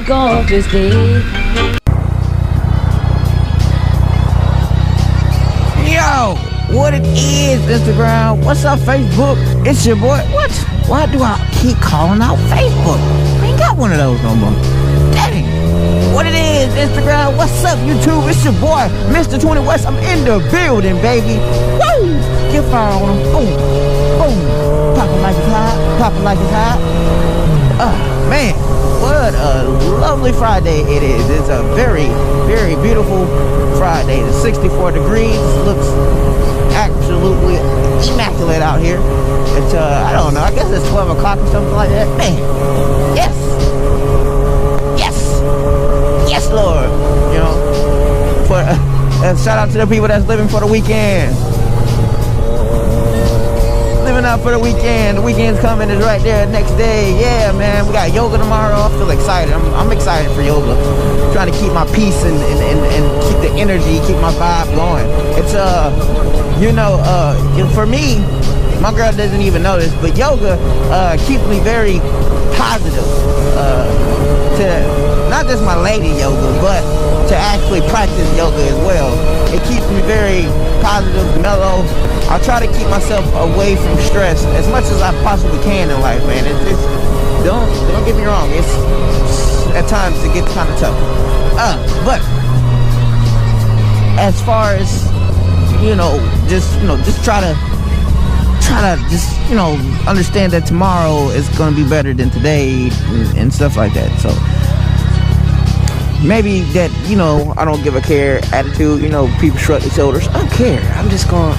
gorgeous day. Yo, what it is, Instagram? What's up, Facebook? It's your boy. What? Why do I keep calling out Facebook? I ain't got one of those no more. Dang. What it is, Instagram? What's up, YouTube? It's your boy, Mr20west. I'm in the building, baby. Woo! Get fire on him. Boom. Boom. Popping like it's hot. Popping like it's hot. Man. What a lovely Friday it is. It's a very, very beautiful Friday. It's 64 degrees. Looks absolutely immaculate out here. It's, I don't know. I guess it's 12 o'clock or something like that. Man. Yes. Yes. Yes, Lord. You know, for shout out to the people that's living for the weekend. Living out for the weekend. The weekend's coming. Is right there next day. Yeah, man. We got yoga tomorrow. I feel excited. I'm excited for yoga. Trying to keep my peace and keep the energy, keep my vibe going. It's you know, for me, my girl doesn't even know this, but yoga keeps me very positive. To not just my lady yoga, but to actually practice yoga as well. It keeps me very positive, mellow. I try to keep myself away from stress as much as I possibly can in life, man. It's don't get me wrong. It's at times it gets kind of tough. But as far as just try to just understand that tomorrow is gonna be better than today and stuff like that. So maybe that I don't give a care attitude. People shrug their shoulders. I don't care. I'm just going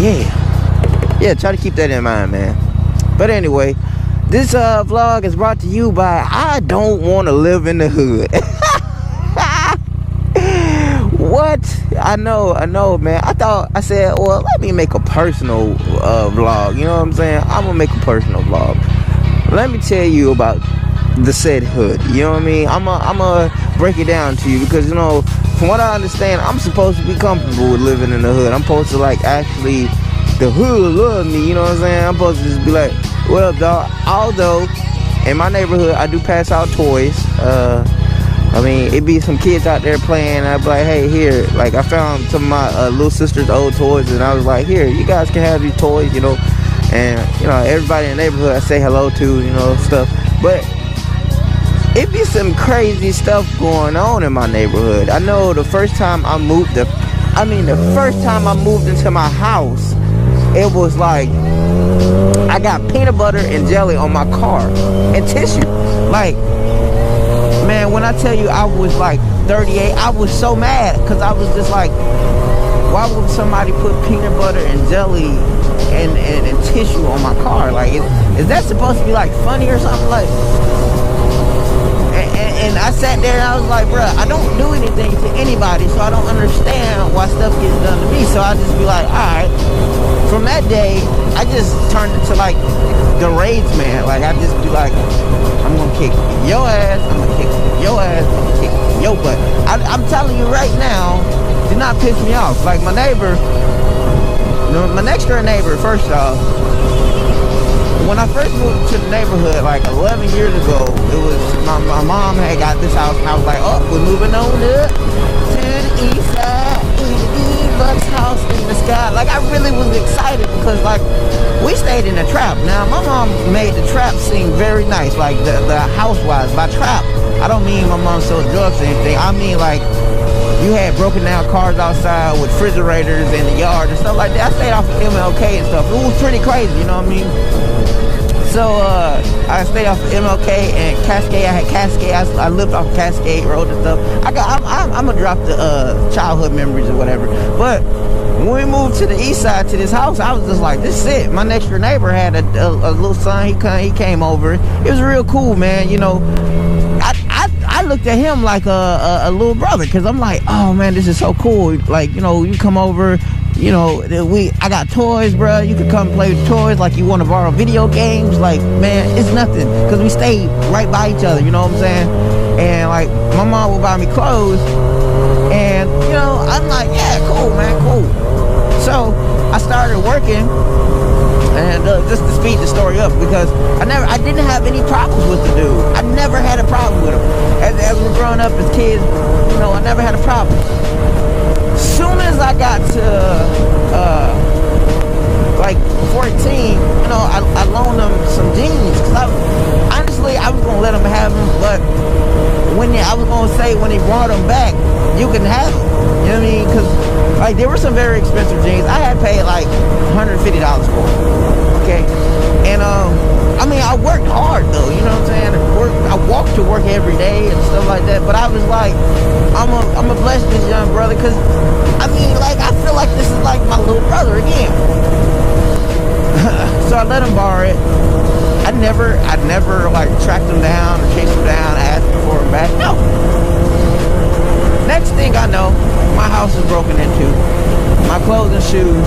yeah. Try to keep that in mind, man. But anyway, this vlog is brought to you by I Don't Want to Live in the Hood. What? I know, man. I said, well, let me make a personal vlog. You know what I'm saying? I'm gonna make a personal vlog. Let me tell you about the said hood. You know what I mean? I'm gonna break it down to you because from what I understand, I'm supposed to be comfortable with living in the hood. I'm supposed to actually the hood love me. You know what I'm saying? I'm supposed to just be like, well, dog. Although in my neighborhood, I do pass out toys. I mean, it be some kids out there playing. I'd be like, hey, here. Like, I found some of my little sister's old toys, and I was like, here, you guys can have these toys, And, everybody in the neighborhood I say hello to, stuff. But it be some crazy stuff going on in my neighborhood. I know the first time I moved into my house, it was like, I got peanut butter and jelly on my car and tissue. Like, man, when I tell you I was like 38, I was so mad because I was just like, why would somebody put peanut butter and jelly and tissue on my car? Like, is that supposed to be like funny or something? Like, and I sat there and I was like, bruh, I don't do anything to anybody, so I don't understand why stuff gets done to me. So I just be like, alright. From that day, I just turned into like the rage man. Like, I just be like, I'm gonna kick your ass, I'm gonna kick your ass, I'm gonna kick your butt. I'm telling you right now, do not piss me off. Like, my neighbor, my next door neighbor, first off, when I first moved to the neighborhood like 11 years ago, it was my mom had got this house, and I was like, oh, we're moving on up to the east side, Buck's house in the sky. Like, I really was excited because, like, we stayed in a trap. Now, my mom made the trap seem very nice, like the house-wise. By trap, I don't mean my mom sold drugs or anything. I mean, like, you had broken down cars outside with refrigerators in the yard and stuff like that. I stayed off of MLK and stuff. It was pretty crazy, you know what I mean? So, I stayed off of MLK and Cascade. I had Cascade. I lived off Cascade Road and stuff. I'm gonna drop the childhood memories or whatever. But when we moved to the east side to this house, I was just like, this is it. My next door neighbor had a little son. He came over. It was real cool, man. I looked at him like a little brother because I'm like, oh man, this is so cool. Like, you come over. I got toys, bro. You could come play with toys. Like, you want to borrow video games. Like, man, it's nothing. Because we stayed right by each other, you know what I'm saying? And, like, my mom would buy me clothes. And, I'm like, yeah, cool, man, cool. So, I started working. And just to speed the story up, because I didn't have any problems with the dude. I never had a problem with him. up as kids, you know, I never had a problem. Soon as I got to like 14, you know, I loaned them some jeans. Cause honestly, I was gonna let them have them, but I was gonna say when he brought them back, you can have them. You know what I mean? Cause like there were some very expensive jeans. I had paid like $150 for them. Okay, and I mean, I worked hard though. You know what I'm saying? I walked to work every day and stuff like that. But I was like, I'm a bless this young brother, cause I mean, like I feel like this is like my little brother again. So I let him borrow it. I never like tracked him down or chased him down, asked him for him back. No. Next thing I know, my house is broken into. My clothes and shoes,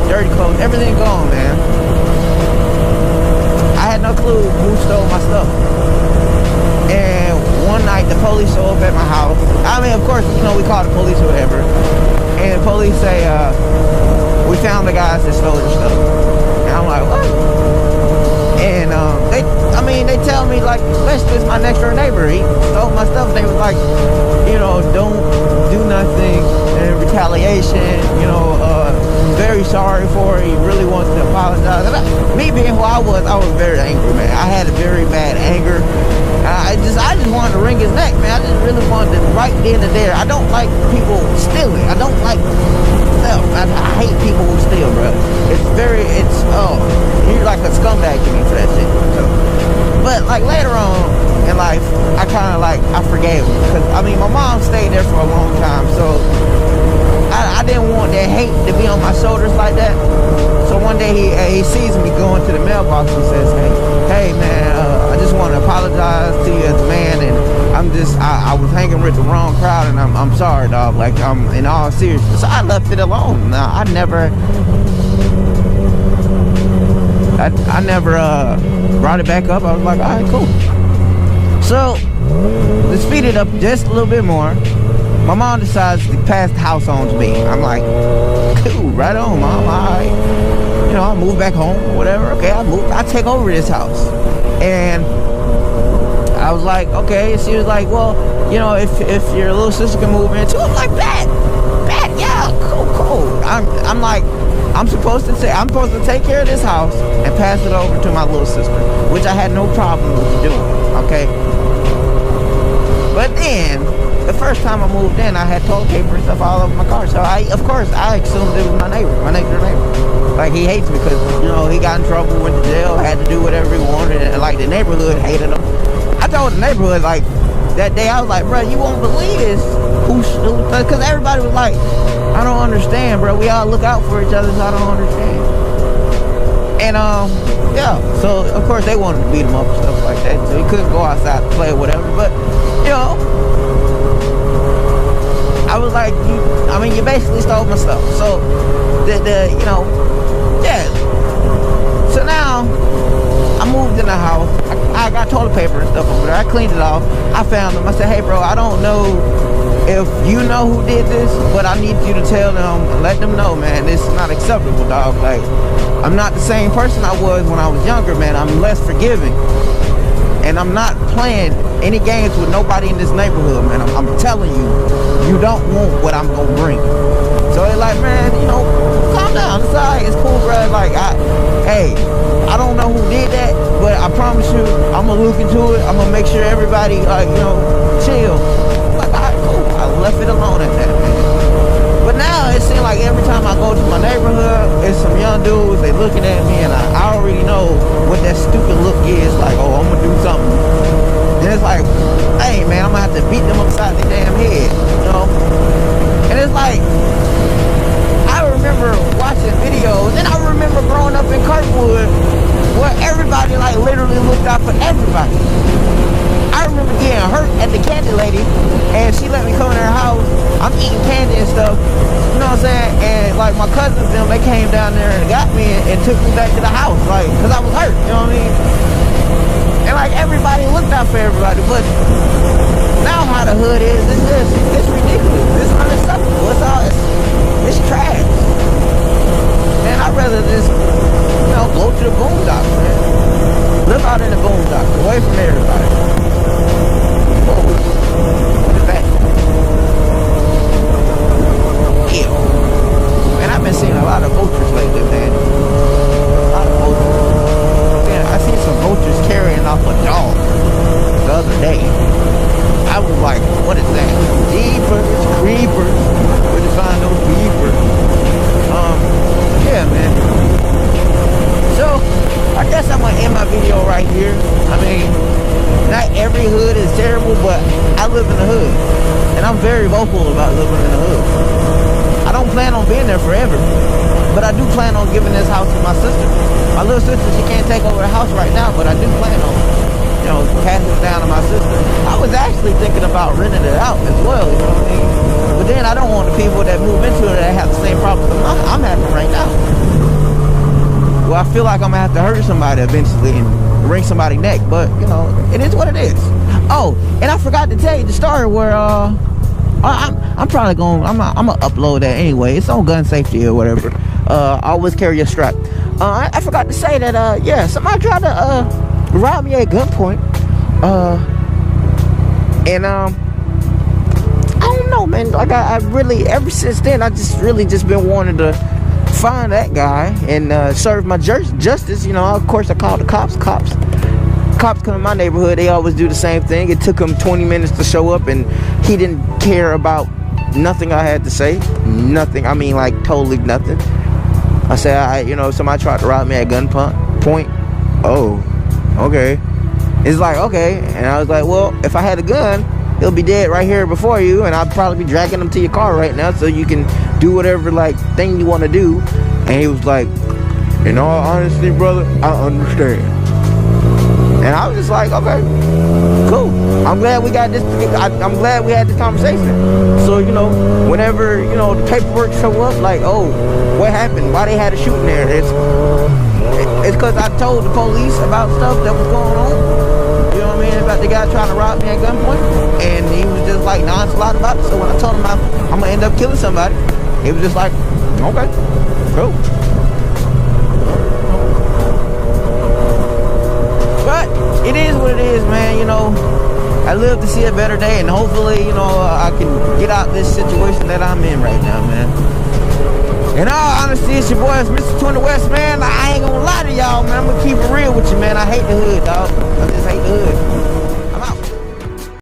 dirty clothes, everything gone, man. I had no clue who stole my stuff. And one night the police show up at my house. I mean, of course, you know, we called the police or whatever. And the police say, we found the guys that stole your stuff. And I'm like, what? And they tell me like, especially it's my next door neighbor, he stole my stuff. They was like, you know, don't do nothing in retaliation, you know, very sorry for it. He really wants to apologize. And me being who I was very angry, man. I had a very bad anger. I just wanted to wring his neck, man. I just really wanted to right then and there. I don't like people stealing. I don't like theft. I hate people who steal, bro. You're like a scumbag to me for that shit. So, but like later on in life, I kind of like, I forgave him. Because, I mean, my mom stayed there for a long time, so I didn't want that hate to be on my shoulders like that. So one day he sees me going to the mailbox and says, hey man, I just want to apologize to you as a man, and I was hanging with the wrong crowd, and I'm sorry, dog. Like, I'm in all seriousness. So I left it alone. Now I never brought it back up. I was like, all right, cool. So to speed it up just a little bit more, my mom decides to pass the house on to me. I'm like, cool, right on, mom. All right. You know, I'll move back home or whatever. Okay, I take over this house. And I was like, okay. And she was like, well, you know, if your little sister can move in too. I'm like, bet, yeah, cool. I'm like, I'm supposed to take care of this house and pass it over to my little sister, which I had no problem with doing. Okay. But then, the first time I moved in, I had toilet paper and stuff all over my car. So of course, I assumed it was my next door neighbor. Like, he hates me because, you know, he got in trouble, went to jail, had to do whatever he wanted, and like the neighborhood hated him. I told the neighborhood, like, that day, I was like, bro, you won't believe this. Because everybody was like, I don't understand, bro. We all look out for each other, so I don't understand. And yeah, so of course they wanted to beat him up and stuff like that, so he couldn't go outside to play or whatever. But you know, I was like, you basically stole my stuff. So you know, yeah. So now I moved in the house. I got toilet paper and stuff over there. I cleaned it off. I found them. I said, hey bro, I don't know if you know who did this, but I need you to tell them, let them know, man, this is not acceptable, dog. Like, I'm not the same person I was when I was younger, man. I'm less forgiving. And I'm not playing any games with nobody in this neighborhood, man. I'm telling you, you don't want what I'm gonna bring. So they're like, man, you know, calm down. It's all right. It's cool, bro. Like, I don't know who did that, but I promise you, I'm gonna look into it. I'm gonna make sure everybody, like, you know, chill. Like, all right, cool. I left it alone at that, man. But now it seems like every time I go to my neighborhood, it's some young dudes, they looking at me, and I already know what that stupid look is. Like, oh, I'm gonna do something. And it's like, hey man, I'm gonna have to beat them upside their damn head, you know? And it's like, I remember watching videos, and I remember growing up in Kirkwood, where everybody like literally looked out for everybody. I remember getting hurt at the candy lady, and she let me come in her house. I'm eating candy and stuff, you know what I'm saying? And like my cousins, they came down there and got me and took me back to the house, like, cause I was hurt, you know what I mean? And like everybody looked out for everybody, but now how the hood is, it's ridiculous. It's unacceptable. It's trash. Man, I'd rather just, you know, go to the boondocks, man. Live out in the boondocks, away from everybody. Whoa. I was like, what is that? Jeepers, creepers. Where to find those peepers? Yeah, man. So, I guess I'm gonna end my video right here. I mean, not every hood is terrible, but I live in the hood. And I'm very vocal about living in the hood. I don't plan on being there forever, but I do plan on giving this house to my sister. My little sister, she can't take over the house right now, but I do plan on, you know, passing it down to my sister. I was actually thinking about renting it out as well, you know what I mean? But then I don't want the people that move into it that have the same problems I'm having right now. Well, I feel like I'm gonna have to hurt somebody eventually and wring somebody's neck, but you know, it is what it is. Oh, and I forgot to tell you the story where I'm probably gonna I'm gonna upload that anyway. It's on gun safety or whatever. Always carry a strap. I forgot to say that yeah, somebody tried to rob me at gunpoint. And I don't know, man. Like I really, ever since then, I just really been wanting to find that guy and serve my justice. You know, of course I called the cops. Cops come to my neighborhood, they always do the same thing. It took him 20 minutes to show up, and he didn't care about nothing I had to say. Nothing. I mean, like totally nothing. I said, you know, somebody tried to rob me at gunpoint. Oh, okay. It's like, okay. And I was like, well, if I had a gun, he'll be dead right here before you, and I'd probably be dragging him to your car right now so you can do whatever like thing you want to do. And he was like, in all honesty, brother, I understand. And I was just like, okay, cool. I'm glad we got this. I'm glad we had this conversation. So, you know, whenever, you know, the paperwork show up, like, oh, what happened? Why they had a shooting there? It's because I told the police about stuff that was going on. You know what I mean? About the guy trying to rob me at gunpoint. And he was just like nonchalant about it. So when I told him I'm going to end up killing somebody, he was just like, okay, cool. But it is what it is, man. You know, I live to see a better day, and hopefully, you know, I can get out this situation that I'm in right now, man. In all honesty, it's your boy, it's Mr20west, man. I ain't gonna lie to y'all, man. I'm gonna keep it real with you, man. I hate the hood, dog. I just hate the hood.